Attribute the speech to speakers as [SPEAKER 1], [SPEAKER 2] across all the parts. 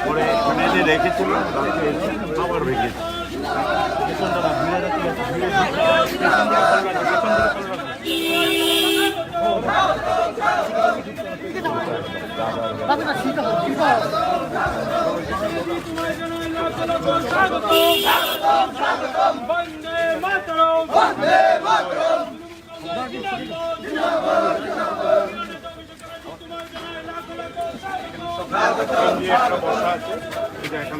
[SPEAKER 1] পরে এখানে যে রেখেছিল আবার ভেঙেছে।
[SPEAKER 2] বন্দে মাতরম, বন্দে মাতরম।
[SPEAKER 1] বসা আছে, এটা এখন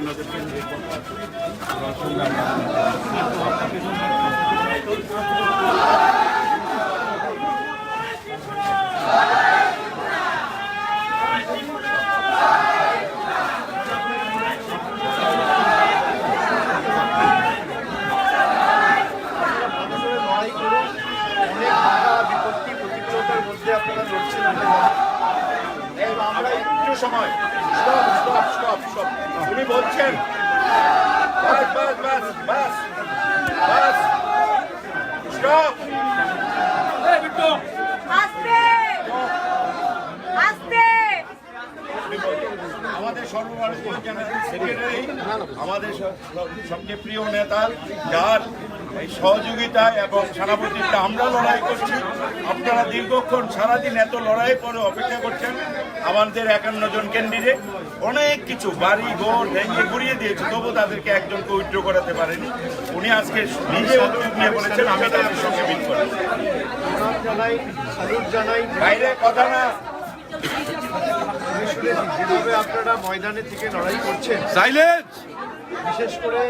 [SPEAKER 1] আমরা একটু সময় উনি বলছেন আমাদের সর্বভারতীয় জেনারেল সেক্রেটারি, আমাদের সবচেয়ে প্রিয় নেতা, যার এই সহযোগিতা এবং সেনাপতিত্বে আমরা লড়াই করছি। আপনারা দীর্ঘক্ষণ সারাদিন এত লড়াই করে অপেক্ষা করছেন। আমাদের 51 জন ক্যান্ডিডেট অনেক কিছু বাড়ি ঘর ভেঙে ঘুরিয়ে দিয়েছে, তবু তাদেরকে একজনকে উইথড্র করাতে পারেনি। উনি আজকে নিজে উদ্যোগ নিয়ে বলেছেন আমি তাদের সঙ্গে মিট করি। বাইরে কথা না,
[SPEAKER 3] যেভাবে আপনারা ময়দানে থেকে লড়াই করছেন, বিশেষ করে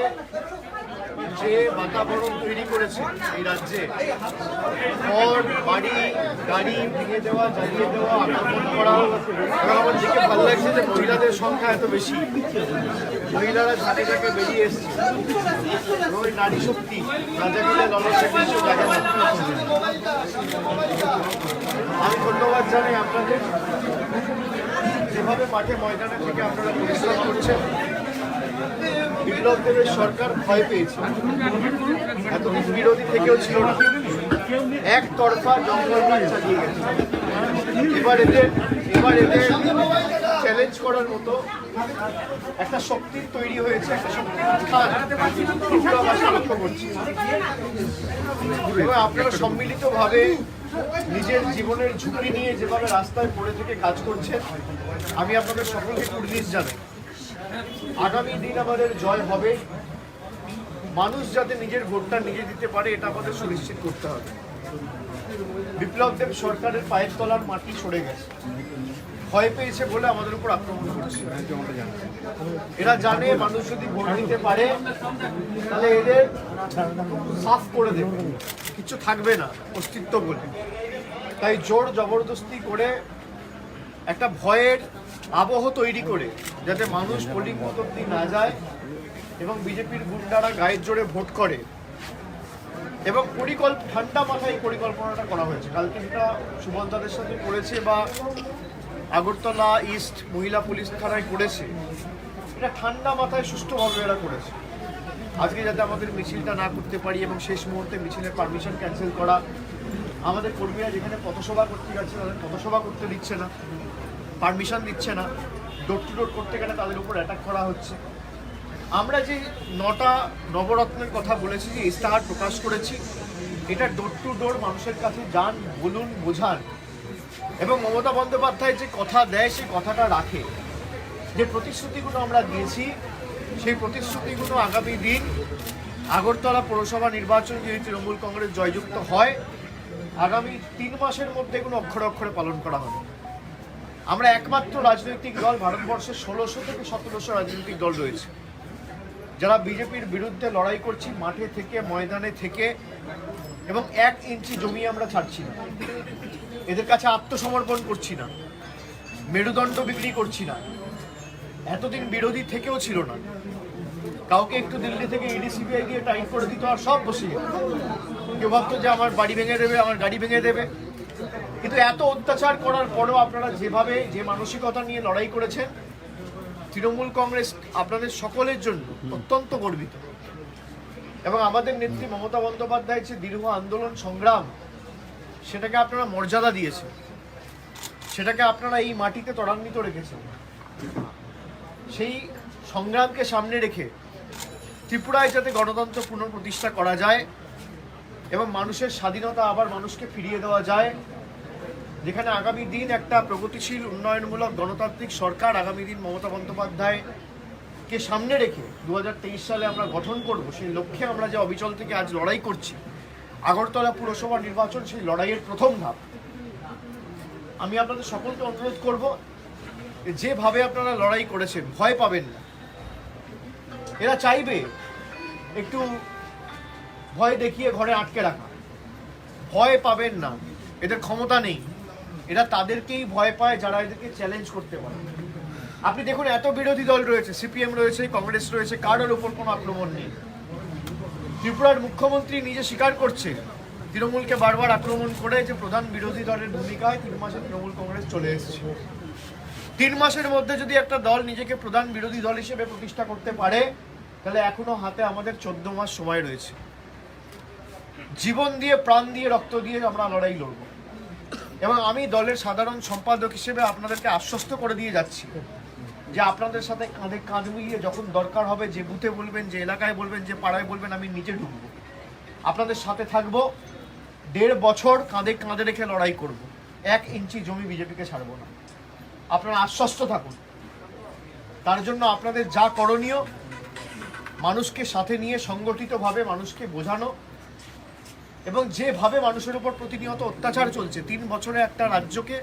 [SPEAKER 3] যে বাতাবরণ তৈরি করেছে এই রাজ্যে, ঘর বাড়ি গাড়ি ভেঙে দেওয়া, জ্বালিয়ে দেওয়া, আক্রমণ করা, আমার দেখে ভালো লাগছে যে মহিলাদের সংখ্যা এত বেশি। মহিলারা ঝাঁকে ঝাঁকে বেরিয়ে এসছে। ওই নারী শক্তি না জাগলে লড়াইটা কিছু জাগে না। আমি ধন্যবাদ জানাই আপনাদের, যেভাবে মাঠে ময়দানে থেকে আপনারা পরিশ্রম করছেন। বিপ্লব দেবের সরকার ভয় পেয়েছে, এতদিন বিরোধী থেকেও ছিল না, একতরফা জঙ্গল কাজ চালিয়ে গেছে। এবার এদের চ্যালেঞ্জ করার মতো একটা শক্তির তৈরি হয়েছে, একটা শক্তির উত্থান লক্ষ্য করছি। এবার আপনারা সম্মিলিতভাবে নিজের জীবনের ঝুঁকি নিয়ে যেভাবে রাস্তায় পড়ে থেকে কাজ করছেন, আমি আপনাদের সকলকে কুর্নিশ জানাই। আগামী দিন আমাদের জয় হবে। মানুষ যাতে নিজের ভোটটা নিজে দিতে পারে, এটা আমাদের সুনিশ্চিত করতে হবে। বিপ্লব দেব সরকারের পায়ের তলার মাটি সরে গেছে, ভয় পেয়েছে বলে আমাদের উপর আক্রমণ করছে। এরা জানে মানুষ যদি ভোট দিতে পারে তাহলে এদের সাফ করে দেবে, কিছু থাকবে না অস্তিত্ব বলে। তাই জোর জবরদস্তি করে একটা ভয়ের আবহ তৈরি করে যাতে মানুষ পোলিং বুথ অব্দি না যায় এবং বিজেপির গুন্ডারা গায়ের জোরে ভোট করে, এবং ঠান্ডা মাথায় এই পরিকল্পনাটা করা হয়েছে। কালকে যেটা সুবলদাদের সাথে করেছে বা আগরতলা ইস্ট মহিলা পুলিশ থানায় করেছে, এটা ঠান্ডা মাথায় সুষ্ঠুভাবে এরা করেছে। আজকে যাতে আমাদের মিছিলটা না করতে পারি এবং শেষ মুহূর্তে মিছিলের পারমিশন ক্যান্সেল করা, আমাদের কর্মীরা যেখানে পথসভা করতে যাচ্ছে তাদের পথসভা করতে দিচ্ছে না, পারমিশন দিচ্ছে না, ডোর টু ডোর করতে গেলে তাদের উপর অ্যাটাক করা হচ্ছে। আমরা যে 9টা নবরত্নের কথা বলেছি, যে ইস্তাহার প্রকাশ করেছি, এটা ডোর টু ডোর মানুষের কাছে যান, বলুন, বোঝান। এবং মমতা বন্দ্যোপাধ্যায় যে কথা দেয় সেই কথাটা রাখে। যে প্রতিশ্রুতিগুলো আমরা দিয়েছি সেই প্রতিশ্রুতিগুলো আগামী দিন আগরতলা পৌরসভা নির্বাচন যদি তৃণমূল কংগ্রেস জয়যুক্ত হয়, আগামী 3 মাসের মধ্যে কোনো অক্ষরে অক্ষরে পালন করা হবে। আমরা একমাত্র রাজনৈতিক দল, ভারতবর্ষের 1600 থেকে 1700 রাজনৈতিক দল রয়েছে যারা বিজেপির বিরুদ্ধে লড়াই করছি, মাঠে থেকে ময়দানে থেকে, এবং 1 ইঞ্চি জমি আমরা ছাড়ছি না। এদের কাছে আত্মসমর্পণ করছি না, মেরুদণ্ড বিক্রি করছি না। এতদিন বিরোধী থেকেও ছিল না, কাউকে একটু দিল্লি থেকে ইডি সিবিআই দিয়ে টাইট করে দিত আর সব বসে যেত। কেউ ভাবতো যে আমার বাড়ি ভেঙে দেবে, আমার গাড়ি ভেঙে দেবে। কিন্তু এত অত্যাচার করার পরেও আপনারা যেভাবে যে মানসিকতা নিয়ে লড়াই করেছেন, তৃণমূল কংগ্রেস আপনাদের সকলের জন্য অত্যন্ত গর্বিত। এবং আমাদের নেত্রী মমতা বন্দ্যোপাধ্যায়ের যে দীর্ঘ আন্দোলন সংগ্রাম, সেটাকে আপনারা মর্যাদা দিয়েছেন। সেটাকে আপনারা এই মাটিতে ত্বরান্বিত রেখেছেন। সেই সংগ্রামকে সামনে রেখে ত্রিপুরায় যাতে গণতন্ত্র পুনঃপ্রতিষ্ঠা করা যায় এবং মানুষের স্বাধীনতা আবার মানুষকে ফিরিয়ে দেওয়া যায়, যেখানে আগামী দিন একটা প্রগতিশীল উন্নয়নমূলক গণতান্ত্রিক সরকার আগামী দিন মমতা বন্দ্যোপাধ্যায়কে সামনে রেখে 2023 সালে আমরা গঠন করব, সেই লক্ষ্যে আমরা যে অবিচল থেকে আজ লড়াই করছি। আগরতলা পুরসভা নির্বাচন সেই লড়াইয়ের প্রথম ধাপ। আমি আপনাদের সকলকে অনুরোধ করব, যেভাবে আপনারা লড়াই করেছেন ভয় পাবেন না। এরা চাইবে একটু ভয় দেখিয়ে ঘরে আটকে রাখা, ভয় পাবেন না, এদের ক্ষমতা নেই। এরা তাদেরকেই ভয় পায় যারা এদেরকে চ্যালেঞ্জ করতে পারে। আপনি দেখুন, এত বিরোধী দল রয়েছে, সিপিএম রয়েছে, কংগ্রেস রয়েছে, কারোর উপর কোনো আক্রমণ নেই। ত্রিপুরার মুখ্যমন্ত্রী নিজে স্বীকার করছে তৃণমূলকে বারবার আক্রমণ করে যে প্রধান বিরোধী দলের ভূমিকায় 3 মাসে তৃণমূল কংগ্রেস চলে এসেছে। 3 মাসের মধ্যে যদি একটা দল নিজেকে প্রধান বিরোধী দল হিসেবে প্রতিষ্ঠা করতে পারে, তাহলে এখনো হাতে আমাদের 14 মাস সময় রয়েছে। জীবন দিয়ে, প্রাণ দিয়ে, রক্ত দিয়ে আমরা লড়াই লড়ব। এবং আমি দলের সাধারণ সম্পাদক হিসেবে আপনাদেরকে আশ্বস্ত করে দিয়ে যাচ্ছি যে আপনাদের সাথে কাঁধে কাঁধ মিলিয়ে যখন দরকার হবে, যে বুথে বলবেন, যে এলাকায় বলবেন, যে পাড়ায় বলবেন, আমি নিজে ঢুকবো, আপনাদের সাথে থাকবো। 1.5 বছর কাঁধে কাঁধে রেখে লড়াই করব। 1 ইঞ্চি জমি বিজেপিকে ছাড়বো না, আপনারা আশ্বস্ত থাকুন। তার জন্য আপনাদের যা করণীয়, মানুষকে সাথে নিয়ে সংগঠিতভাবে মানুষকে বোঝানো, এবং যেভাবে মানুষের উপর প্রতিনিয়ত অত্যাচার চলছে, 3 বছরে একটা রাজ্যকে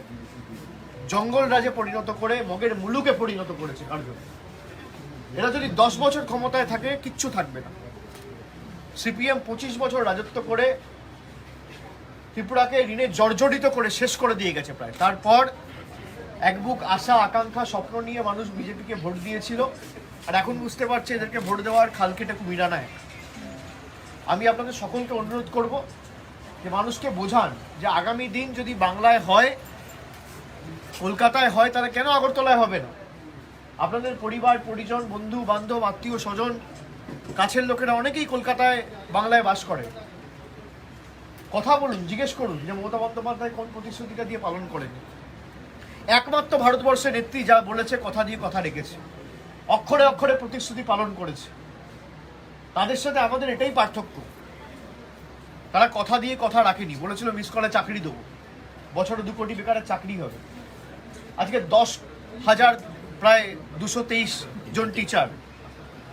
[SPEAKER 3] জঙ্গল রাজে পরিণত করে মগের মুলুকে পরিণত করেছে কার্যত। এরা যদি 10 বছর ক্ষমতায় থাকে, কিচ্ছু থাকবে না। সিপিএম 25 বছর রাজত্ব করে ত্রিপুরাকে ঋণে জর্জরিত করে শেষ করে দিয়ে গেছে প্রায়। তারপর এক বুক আশা, আকাঙ্ক্ষা, স্বপ্ন নিয়ে মানুষ বিজেপিকে ভোট দিয়েছিল, আর এখন বুঝতে পারছে এদেরকে ভোট দেওয়ার খাল কেটে কুমিরা নেয়। আমি আপনাদের সকলকে অনুরোধ করব যে মানুষকে বোঝান যে আগামী দিন যদি বাংলায় হয়, কলকাতায় হয়, তাহলে কেন আগরতলায় হবে না? আপনাদের পরিবার, পরিজন, বন্ধু বান্ধব, আত্মীয় স্বজন, কাছের লোকেরা অনেকেই কলকাতায়, বাংলায় বাস করে। কথা বলুন, জিজ্ঞেস করুন যে মমতা বন্দ্যোপাধ্যায় কোন প্রতিশ্রুতিটা দিয়ে পালন করেন। একমাত্র ভারতবর্ষের নেত্রী যা বলেছে, কথা দিয়ে কথা রেখেছে, অক্ষরে অক্ষরে প্রতিশ্রুতি পালন করেছে। তাদের সাথে আমাদের এটাই পার্থক্য। তারা কথা দিয়ে কথা রাখেনি। বলেছিল মিস কলে চাকরি দেবো, বছরে 2 কোটি বেকারের চাকরি হবে। আজকে 10,000, প্রায় 223 জন টিচার,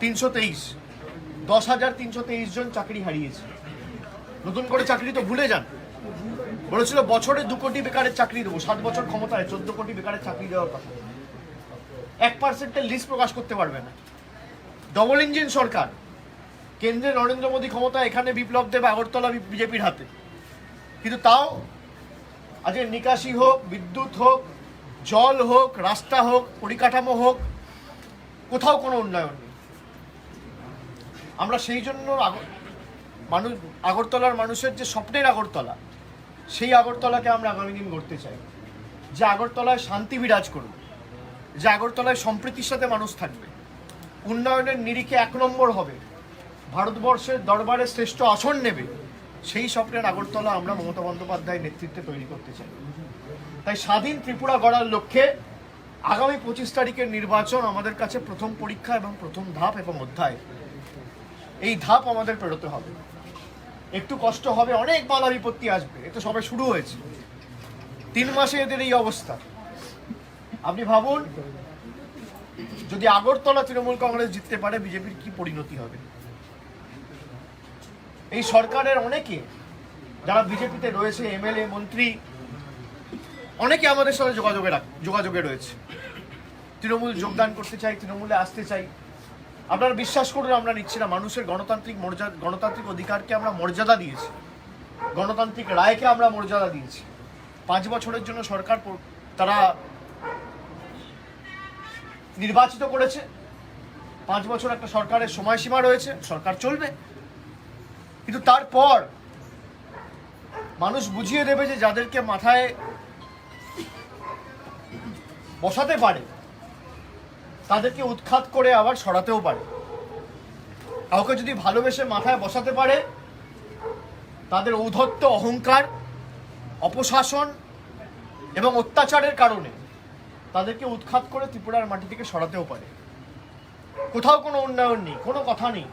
[SPEAKER 3] 10,323 জন চাকরি হারিয়েছে। নতুন করে চাকরি তো ভুলে যান। বলেছিল বছরে 2 কোটি বেকারের চাকরি দেবো, 7 বছর ক্ষমতায় 14 কোটি বেকারের চাকরি দেওয়ার কথা। 1% লিস্ট প্রকাশ করতে পারবে না। ডবল ইঞ্জিন সরকার, কেন্দ্রে নরেন্দ্র মোদী ক্ষমতা, এখানে বিপ্লব দেব, আগরতলা বিজেপির হাতে। কিন্তু তাও আজকে নিকাশি হোক, বিদ্যুৎ হোক, জল হোক, রাস্তা হোক, পরিকাঠামো হোক, কোথাও কোনো উন্নয়ন নেই। আমরা সেই জন্য আগরতলার মানুষের যে স্বপ্নের আগরতলা, সেই আগরতলাকে আমরা আগামী দিন গড়তে চাই। যে আগরতলায় শান্তি বিরাজ করবে, যে আগরতলায় সম্প্রীতির সাথে মানুষ থাকবে, উন্নয়নের নিরিখে 1 নম্বর হবে, ভারতবর্ষের দরবারে শ্রেষ্ঠ আসন নেবে, সেই স্বপ্নের আগরতলা আমরা মমতা বন্দ্যোপাধ্যায়ের নেতৃত্বে তৈরি করতে চাই। তাই স্বাধীন ত্রিপুরা গড়ার লক্ষ্যে আগামী 25 তারিখের নির্বাচন আমাদের কাছে প্রথম পরীক্ষা এবং প্রথম ধাপ এবং অধ্যায়। এই ধাপ আমাদের পেরোতে হবে। একটু কষ্ট হবে, অনেক বাধা বিপত্তি আসবে, এ তো সবে শুরু হয়েছে। 3 মাসে এদের এই অবস্থা। আপনি ভাবুন, যদি আগরতলা তৃণমূল কংগ্রেস জিততে পারে, বিজেপির কি পরিণতি হবে। এই সরকারের অনেকে যারা বিজেপিতে রয়েছে, এমএলএ, মন্ত্রী, অনেকে আমাদের সাথে যোগাযোগে রয়েছে। তৃণমূল যোগদান করতে চাই, তৃণমূলে আসতে চাই। আপনারা বিশ্বাস করুন, আমরা নিচ্ছি না। মানুষের গণতান্ত্রিক অধিকারকে আমরা মর্যাদা দিয়েছি, গণতান্ত্রিক রায়কে আমরা মর্যাদা দিয়েছি। 5 বছরের জন্য সরকার তারা নির্বাচিত করেছে। 5 বছর একটা সরকারের সময়সীমা রয়েছে, সরকার চলবে। কিন্তু তারপর মানুষ বুঝিয়ে দেবে যে যাদেরকে মাথায় বসাতে পারে, তাদেরকে উৎখাত করে আবার সরাতেও পারে। কাউকে যদি ভালোবেসে মাথায় বসাতে পারে, তাদের ঔদ্ধত্য, অহংকার, অপশাসন এবং অত্যাচারের কারণে তাদেরকে উৎখাত করে ত্রিপুরার মাটি থেকে সরাতেও পারে। কোথাও কোনো উন্নয়ন নেই, কোনো কথা নেই।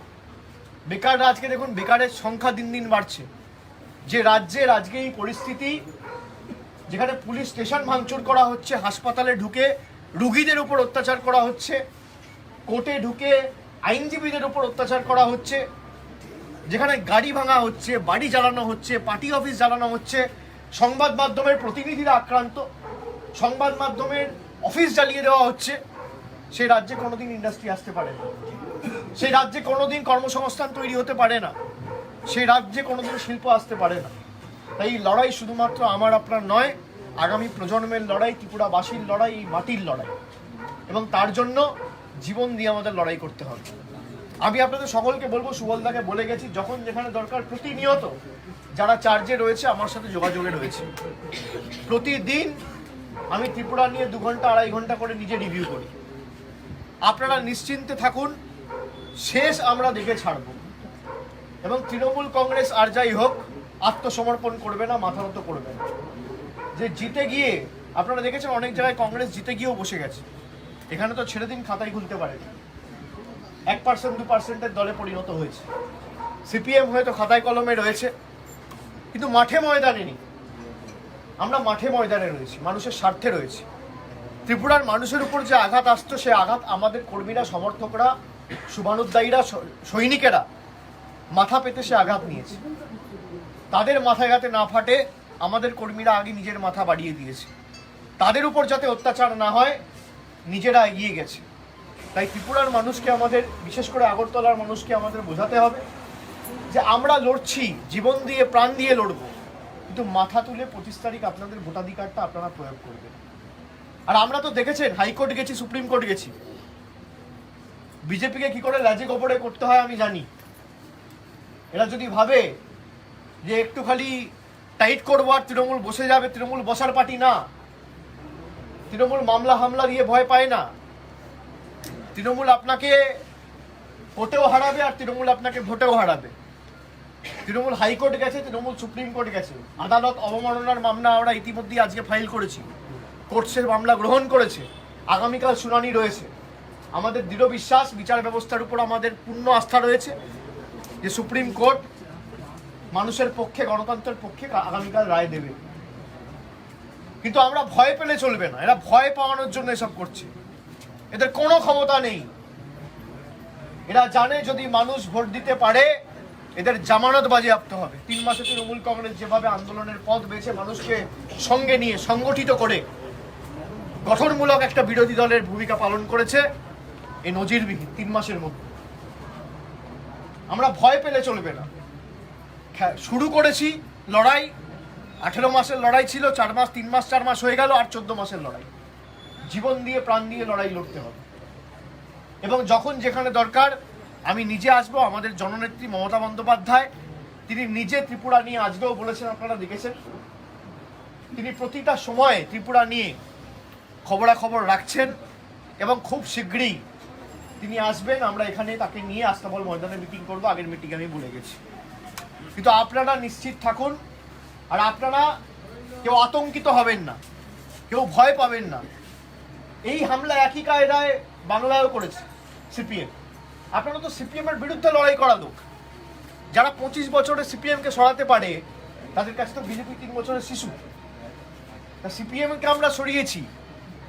[SPEAKER 3] বেকাররা আজকে দেখুন, বেকারের সংখ্যা দিন দিন বাড়ছে। যে রাজ্যের আজকে এই পরিস্থিতি, যেখানে পুলিশ স্টেশন ভাঙচুর করা হচ্ছে, হাসপাতালে ঢুকে রুগীদের উপর অত্যাচার করা হচ্ছে, কোর্টে ঢুকে আইনজীবীদের উপর অত্যাচার করা হচ্ছে, যেখানে গাড়ি ভাঙা হচ্ছে, বাড়ি জ্বালানো হচ্ছে, পার্টি অফিস জ্বালানো হচ্ছে, সংবাদ মাধ্যমের প্রতিনিধিরা আক্রান্ত, সংবাদ মাধ্যমের অফিস জ্বালিয়ে দেওয়া হচ্ছে, সেই রাজ্যে কোনোদিন ইন্ডাস্ট্রি আসতে পারে না, সেই রাজ্যে কোনোদিন কর্মসংস্থান তৈরি হতে পারে না, সেই রাজ্যে কোনোদিন শিল্প আসতে পারে না। তাই এই লড়াই শুধুমাত্র আমার আপনার নয়, আগামী প্রজন্মের লড়াই, ত্রিপুরাবাসীর লড়াই, এই মাটির লড়াই, এবং তার জন্য জীবন দিয়ে আমাদের লড়াই করতে হবে। আমি আপনাদের সকলকে বলবো, সুবলদাকে বলে গেছি, যখন যেখানে দরকার প্রতিনিয়ত যারা চার্জে রয়েছে আমার সাথে যোগাযোগে রয়েছে। প্রতিদিন আমি ত্রিপুরা নিয়ে 2 ঘন্টা 2.5 ঘন্টা করে নিজে রিভিউ করি। আপনারা নিশ্চিন্তে থাকুন, শেষ আমরা দেখে ছাড়ব। এবং তৃণমূল কংগ্রেস আর যাই হোক আত্মসমর্পণ করবে না, মাথা নত করবে না। যে জিতে গিয়ে, আপনারা দেখেছেন অনেক জায়গায় কংগ্রেস জিতে গিয়েও বসে গেছে, এখানে তো ছেড়ে দিন, খাতায় খুলতে পারে, 1% 2%-এর দলে পরিণত হয়েছে। সিপিএম হয়তো খাতায় কলমে রয়েছে, কিন্তু মাঠে ময়দানে নেই। আমরা মাঠে ময়দানে রয়েছি, মানুষের স্বার্থে রয়েছে। ত্রিপুরার মানুষের উপর যে আঘাত আসতো, সে আঘাত আমাদের কর্মীরা, সমর্থকরা, শুভানুদ্দায়ীরা, সৈনিকেরা মাথা পেতে সে আঘাত নিয়েছে। তাদের মাথায় যাতে না ফাটে, আমাদের কর্মীরা আগে নিজের মাথা বাড়িয়ে দিয়েছে। তাদের উপর যাতে অত্যাচার না হয়, নিজেরা এগিয়ে গেছে। তাই ত্রিপুরার মানুষকে আমাদের, বিশেষ করে আগরতলার মানুষকে আমাদের বোঝাতে হবে যে আমরা লড়ছি, জীবন দিয়ে প্রাণ দিয়ে লড়বো, কিন্তু মাথা তুলে 25 তারিখ আপনাদের ভোটাধিকারটা আপনারা প্রয়োগ করবেন। আর আমরা তো দেখেছেন, হাইকোর্ট গেছি, সুপ্রিম কোর্ট গেছি, বিজেপিকে কি করে লাজে গোবরে করতে হয় আমি জানি। এরা যদি ভাবে যে একটু খালি টাইট করবো আর তৃণমূল বসে যাবে, তৃণমূল বসার পার্টি না। তৃণমূল মামলা হামলা দিয়ে ভয় পায় না। তৃণমূল আপনাকে কোর্টেও হারাবে আর তৃণমূল আপনাকে ভোটেও হারাবে। তৃণমূল হাইকোর্ট গেছে, তৃণমূল সুপ্রিম কোর্ট গেছে, আদালত অবমাননার মামলা আমরা ইতিমধ্যে আজকে ফাইল করেছি, কোর্ট সে মামলা গ্রহণ করেছে, আগামীকাল শুনানি রয়েছে। আমাদের দৃঢ় বিশ্বাস, বিচার ব্যবস্থার উপর আমাদের পূর্ণ আস্থা রয়েছে যে সুপ্রিম কোর্ট মানুষের পক্ষে, গণতন্ত্রের পক্ষে আগামীকাল রায় দেবে। কিন্তু আমরা ভয় পেলে চলবে না। এরা ভয় পাওয়ানোর জন্য এসব করছে, এদের কোনো ক্ষমতা নেই। এরা জানে যদি মানুষ ভোট দিতে পারে, এদের জামানত বাজেয়াপ্ত হবে। 3 মাসে তৃণমূল কংগ্রেস যেভাবে আন্দোলনের পথ বেছে মানুষকে সঙ্গে নিয়ে সংগঠিত করে গঠনমূলক একটা বিরোধী দলের ভূমিকা পালন করেছে, এই নজিরবিহীন 3 মাসের মধ্যে। আমরা ভয় পেলে চলবে না। শুরু করেছি লড়াই, 18 মাসের লড়াই ছিল, 4 মাস 3 মাস 4 মাস হয়ে গেল, আর 14 মাসের লড়াই। জীবন দিয়ে প্রাণ দিয়ে লড়াই লড়তে হবে। এবং যখন যেখানে দরকার আমি নিজে আসবো। আমাদের জননেত্রী মমতা বন্দ্যোপাধ্যায়, তিনি নিজে ত্রিপুরা নিয়ে আজকেও বলেছেন, আপনারা দেখেছেন, তিনি প্রতিটা সময়ে ত্রিপুরা নিয়ে খবরাখবর রাখছেন এবং খুব শীঘ্রই তিনি আসবেন। আমরা এখানে তাকে নিয়ে আস্তাবল ময়দানে মিটিং করবো, আগের মিটিং আমি বলে গেছি। কিন্তু আপনারা নিশ্চিত থাকুন, আর আপনারা কেউ আতঙ্কিত হবেন না, কেউ ভয় পাবেন না। এই হামলা একই কায়দায় বাংলায়ও করেছে সিপিএম। আপনারা তো সিপিএম এর বিরুদ্ধে লড়াই করা লোক। যারা 25 বছরে সিপিএমকে সরাতে পারে, তাদের কাছে তো বিজেপি 3 বছরের শিশু। তা সিপিএমকে আমরা সরিয়েছি,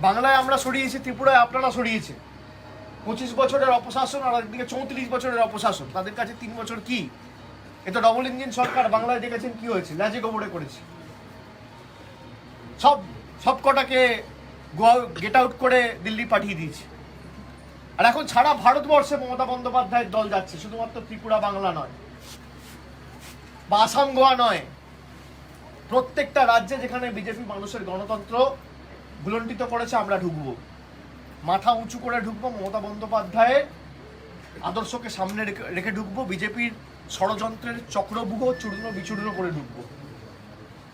[SPEAKER 3] বাংলায় আমরা সরিয়েছি, ত্রিপুরায় আপনারা সরিয়েছে। 25 বছরের অপশাসন আর একদিকে 34 বছরের অপশাসন, তাদের কাছে 3 বছর কি? এ তো ডবল ইঞ্জিন সরকার। বাংলায় দেখেছেন কি হয়েছে, লাজে গোবরে করেছে। সব কটাকে গেট আউট করে দিল্লি পাঠিয়ে দিয়েছে। আর এখন সারা ভারতবর্ষে মমতা বন্দ্যোপাধ্যায়ের দল যাচ্ছে, শুধুমাত্র ত্রিপুরা বাংলা নয় বা আসাম গোয়া নয়, প্রত্যেকটা রাজ্যে যেখানে বিজেপি মানুষের গণতন্ত্র ভুলণ্ঠিত করেছে আমরা ঢুকবো, মাথা উঁচু করে ঢুকবো, মমতা বন্দ্যোপাধ্যায়ের আদর্শকে সামনে রেখে ঢুকবো, বিজেপির ষড়যন্ত্রের চক্রব্যূহ চূর্ণ বিচূর্ণ করে ঢুকবো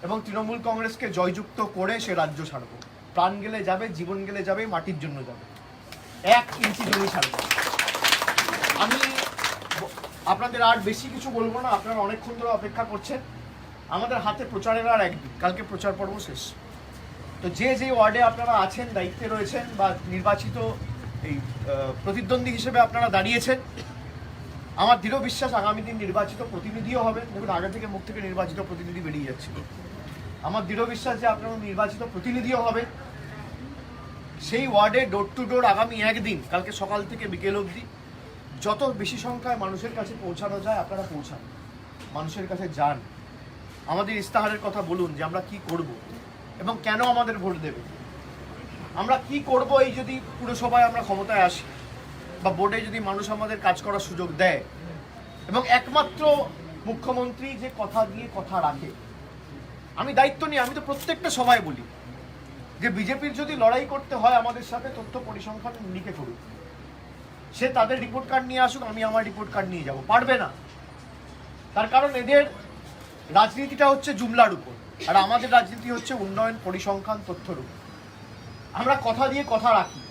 [SPEAKER 3] এবং তৃণমূল কংগ্রেসকে জয়যুক্ত করে সে রাজ্য ছাড়বো। প্রাণ গেলে যাবে, জীবন গেলে যাবে, মাটির জন্য যাবে, 1 ইঞ্চি জমি ছাড়বো। আমি আপনাদের আর বেশি কিছু বলবো না, আপনারা অনেকক্ষণ ধরে অপেক্ষা করছেন। আমাদের হাতে প্রচারের আর একদিন, কালকে প্রচার পর্ব শেষ। তো যে ওয়ার্ডে আপনারা আছেন, দায়িত্বে রয়েছেন বা নির্বাচিত এই প্রতিদ্বন্দ্বী হিসেবে আপনারা দাঁড়িয়েছেন, আমার দৃঢ় বিশ্বাস আগামী দিন নির্বাচিত প্রতিনিধিও হবে। দেখুন, আগে থেকে মুখ থেকে নির্বাচিত প্রতিনিধি বেরিয়ে যাচ্ছিল। আমার দৃঢ় বিশ্বাস যে আপনারা নির্বাচিত প্রতিনিধিও হবে। সেই ওয়ার্ডে ডোর টু ডোর আগামী একদিন, কালকে সকাল থেকে বিকেল অবধি যত বেশি সংখ্যায় মানুষের কাছে পৌঁছানো যায় আপনারা পৌঁছান, মানুষের কাছে যান, আমাদের ইস্তাহারের কথা বলুন যে আমরা কি করব এবং কেন আমাদের ভোট দেবে, আমরা কি করব। এই যদি পুরসভায় আমরা ক্ষমতায় আসি বা বোর্ডে যদি মানুষ আমাদের কাজ করার সুযোগ দেয়, এবং একমাত্র মুখ্যমন্ত্রী যে কথা দিয়ে কথা রাখে, আমি দায়িত্ব নিই, আমি তো প্রত্যেকটা সভায় বলি যে বিজেপির যদি লড়াই করতে হয় আমাদের সাথে তথ্য পরিসংখ্যান লিখে করুক, সে তাদের রিপোর্ট কার্ড নিয়ে আসুক, আমি আমার রিপোর্ট কার্ড নিয়ে যাব, পারবে না। তার কারণ এদের রাজনীতিটা হচ্ছে জুমলার উপর, আর আমাদের রাজনীতি হচ্ছে উন্নয়ন, পরিসংখ্যান, তথ্যর উপর। আমরা কথা দিয়ে কথা রাখি।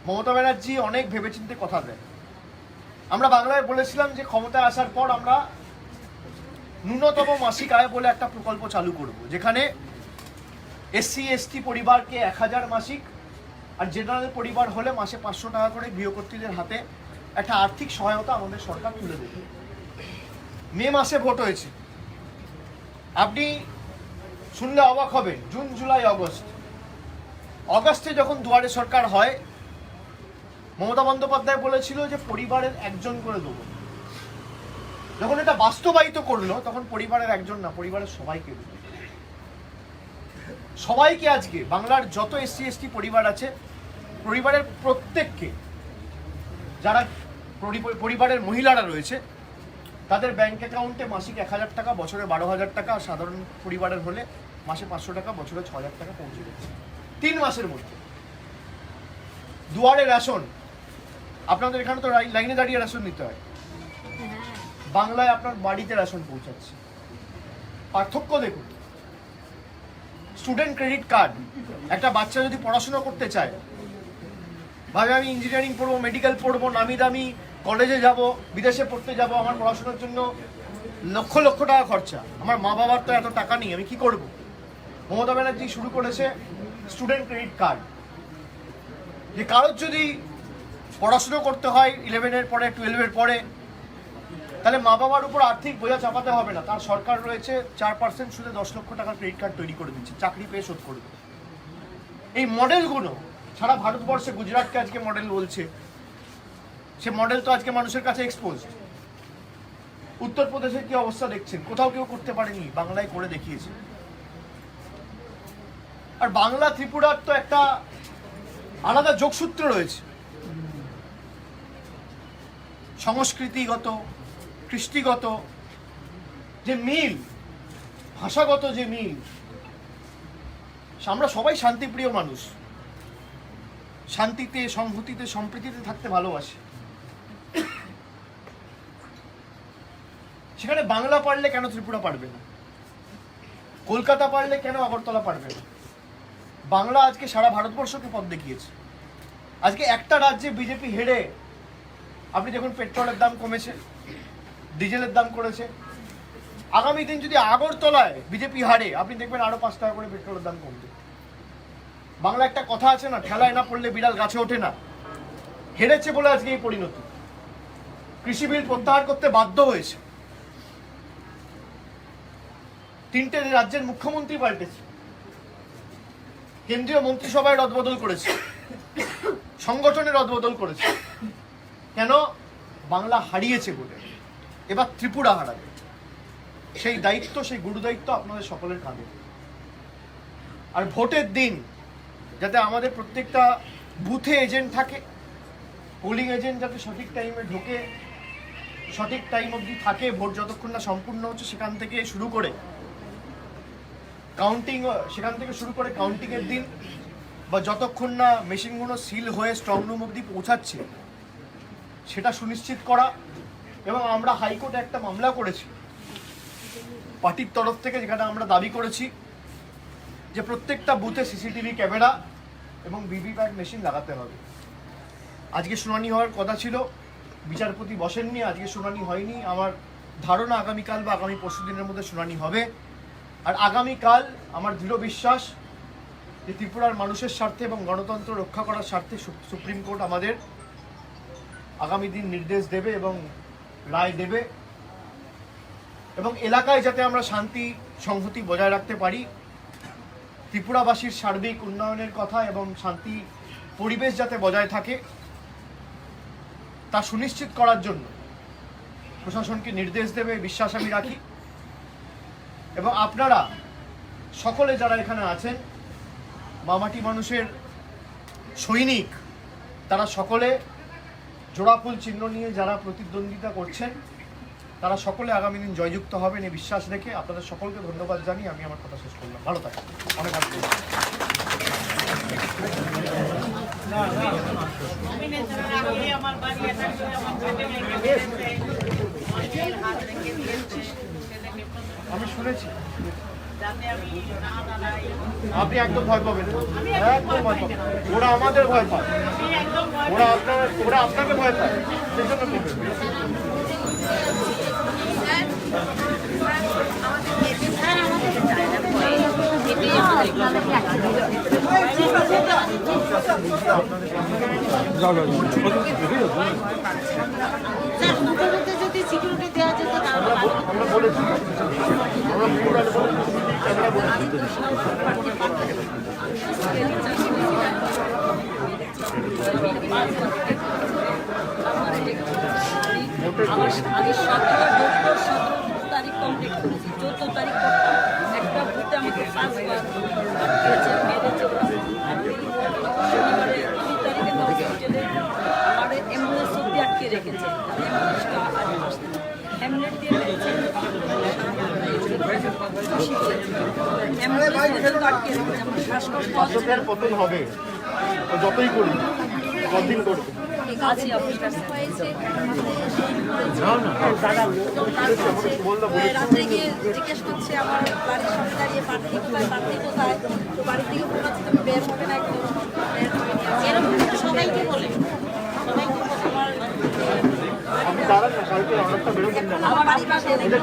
[SPEAKER 3] মমতা ব্যানার্জি অনেক ভেবেচিন্তে কথা দেয়। আমরা বাংলায় বলেছিলাম যে ক্ষমতায় আসার পর আমরা ন্যূনতম মাসিক আয় বলে একটা প্রকল্প চালু করব, যেখানে এসসি এসটি পরিবারকে 1000 মাসিক, আর জেনারেল পরিবার হলে মাসে 500 টাকা করে গৃহকর্ত্রীদের হাতে একটা আর্থিক সহায়তা আমাদের সরকার তুলে দেবে। মে মাসে ভোট হয়েছে, আপনি শুনলে অবাক হবেন, জুন জুলাই অগস্টে যখন দুয়ারে সরকার হয়, মমতা বন্দ্যোপাধ্যায় বলেছিল যে পরিবারের একজন করে দেবো। যখন এটা বাস্তবায়িত করলো তখন পরিবারের একজন না, পরিবারের সবাইকে দেবে। সবাইকে আজকে বাংলার যত এসসি এসটি পরিবার আছে, পরিবারের প্রত্যেককে, যারা পরিবারের মহিলারা রয়েছে, তাদের ব্যাংক অ্যাকাউন্টে মাসিক 1000 টাকা, বছরে 12,000 টাকা, আর সাধারণ পরিবারের হলে মাসে 500 টাকা, বছরে 6,000 টাকা পৌঁছে যাচ্ছে 3 মাসের মধ্যে। দুয়ারে রেশন, আপনাদের এখানে তো লাইনে দাঁড়িয়ে রেশন নিতে হয়, বাংলায় আপনার বাড়িতে রেশন পৌঁছাচ্ছে। পার্থক্য দেখুন। স্টুডেন্ট ক্রেডিট কার্ড, একটা বাচ্চা যদি পড়াশোনা করতে চায়, ভাবে আমি ইঞ্জিনিয়ারিং পড়বো, মেডিকেল পড়বো, নামি দামি কলেজে যাব, বিদেশে পড়তে যাব, আমার পড়াশোনার জন্য লক্ষ লক্ষ টাকা খরচা, আমার মা বাবার তো এত টাকা নেই, আমি কি করব? মমতা ব্যানার্জি শুরু করেছে স্টুডেন্ট ক্রেডিট কার্ড, যে কারোর যদি পড়াশুনো করতে হয় 11-এর পরে, 12-এর পরে, তাহলে মা বাবার উপর আর্থিক বোঝা চাপাতে হবে না। তার সরকার রয়েছে 4% সুদে 10 লক্ষ টাকার ক্রেডিট কার্ড তৈরি করে দিচ্ছে, চাকরি পেয়ে শোধ করবে। এই মডেলগুলো সারা ভারতবর্ষে, গুজরাটকে আজকে মডেল বলছে, সে মডেল তো আজকে মানুষের কাছে এক্সপোজ। উত্তরপ্রদেশের কি অবস্থা দেখছেন, কোথাও কেউ করতে পারেনি, বাংলায় করে দেখিয়েছে। আর বাংলা ত্রিপুরার তো একটা আলাদা যোগসূত্র রয়েছে, সংস্কৃতিগত, কৃষ্টিগত যে মিল, ভাষাগত যে মিল। আমরা সবাই শান্তিপ্রিয় মানুষ, শান্তিতে, সংহতিতে, সম্প্রীতিতে থাকতে ভালোবাসি। সেখানে বাংলা পারলে কেন ত্রিপুরা পারবে না? কলকাতা পারলে কেন আগরতলা পারবে না? বাংলা আজকে সারা ভারতবর্ষকে পথ দেখিয়েছে। আজকে একটা রাজ্যে বিজেপি হেরে, আপনি দেখুন পেট্রোলের দাম কমেছে, ডিজেলের দাম করেছে। আগামী দিন যদি আগরতলায় বিজেপি হারে, আপনি দেখবেন আরো 5 টাকা করে পেট্রোলের দাম কমবে। বাংলা একটা কথা আছে না, ঠেলায় না পড়লে বিড়াল গাছে ওঠে না। হেরেছে বলে আজকে এই পরিণতি। কৃষি বিল প্রত্যাহার করতে বাধ্য হয়েছে। 3টে রাজ্যের মুখ্যমন্ত্রী পাল্টেছে, কেন্দ্রীয় মন্ত্রিসভায় রদবদল করেছে, সংগঠনের রদবদল করেছে। কেন? বাংলা হারিয়েছে বলে। এবার ত্রিপুরা হারাবে। সেই দায়িত্ব, সেই গুরু দায়িত্ব আপনাদের সকলের কাঁধে। আর ভোটের দিন যাতে আমাদের প্রত্যেকটা বুথে এজেন্ট থাকে, পোলিং এজেন্ট যাতে সঠিক টাইমে ঢোকে, সঠিক টাইম অবধি থাকে, ভোট যতক্ষণ না সম্পূর্ণ হচ্ছে সেখান থেকে শুরু করে কাউন্টিংয়ের দিন, বা যতক্ষণ না মেশিনগুলো সিল হয়ে স্ট্রং রুম অবধি পৌঁছাচ্ছে সেটা সুনিশ্চিত করা। এবং আমরা হাইকোর্টে একটা মামলা করেছি পার্টির তরফ থেকে, যেখানে আমরা দাবি করেছি যে প্রত্যেকটা বুথে সিসিটিভি ক্যামেরা এবং ভিভিপ্যাট মেশিন লাগাতে হবে। আজকে শুনানি হওয়ার কথা ছিল, বিচারপতি বসেননি, আজকে শুনানি হয়নি। আমার ধারণা আগামীকাল বা আগামী পরশু দিনের মধ্যে শুনানি হবে। আর আগামীকাল আমার দৃঢ় বিশ্বাস যে ত্রিপুরার মানুষের স্বার্থে এবং গণতন্ত্র রক্ষা করার স্বার্থে সুপ্রিম কোর্ট আমাদের আগামী দিন নির্দেশ দেবে এবং রায় দেবে, এবং এলাকায় যাতে আমরা শান্তি সংহতি বজায় রাখতে পারি, ত্রিপুরাবাসীর সার্বিক উন্নয়নের কথা এবং শান্তি পরিবেশ যাতে বজায় থাকে তা সুনিশ্চিত করার জন্য প্রশাসনকে নির্দেশ দেবে বিশ্বাস আমি রাখি। এবং আপনারা সকলে যারা এখানে আছেন, মামাটি মানুষের সৈনিক, তারা সকলে জোড়াফুল চিহ্ন নিয়ে যারা প্রতিদ্বন্দ্বিতা করছেন তারা সকলে আগামী দিন জয়যুক্ত হবেন এই বিশ্বাস রেখে আপনাদের সকলকে ধন্যবাদ জানিয়ে আমি আমার কথা শেষ করলাম। ভালো থাকুন, অনেক ভালো। আমি শুনেছি আপনি একদম ভয় পাবেন, একদম ভয় পাবেন। ওরা আমাদের ভয় পায়, ওরা আপনাকে ভয় পায়, সেজন্য করবেন।
[SPEAKER 4] যদি সিকিউরিটি দেওয়া যেত তাহলে
[SPEAKER 3] আমরা বলেছি, আমরা
[SPEAKER 4] আমি 17 তারিখ কমপ্লিট করেছি, 14 তারিখ একটা বুথে আমাকে 5 বার আটকেছে, মেরেছে। শনিবারে 2 তারিখে হসপিটালে আমার অ্যাম্বুলেন্স অব্দি আটকে রেখেছে, হ্যামলেট দিয়ে মেরেছে, অ্যাম্বুলেন্স আটকে রেখেছে। আমার শ্বাসকষ্ট
[SPEAKER 3] শাসকের পতন হবে, যতই করি কতদিন করবে
[SPEAKER 4] আছি আপনার কাছে। রাত্রে গিয়ে জিজ্ঞেস করছে আমার বাড়ির সামনে দাঁড়িয়ে পার্টি কোথায়, পার্টি কোথায়, তো বাড়ি থেকে বলে আছে তুমি বের হবে না, একদম বের হবে না। এরকম তো সবাইকে বলে, সবাইকে বলে।
[SPEAKER 3] আমি দাঁড়ান না, কালকে অনেকটা বেরোবেন না,
[SPEAKER 4] আমার বাড়ির পাশে
[SPEAKER 3] এটা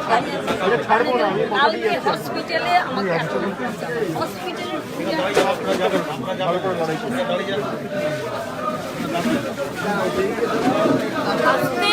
[SPEAKER 3] ছাড়বো না। আমি
[SPEAKER 4] কালকে হসপিটালে আমাকে হসপিটালে
[SPEAKER 3] ভালো করে লড়াই করবো।
[SPEAKER 4] আসতে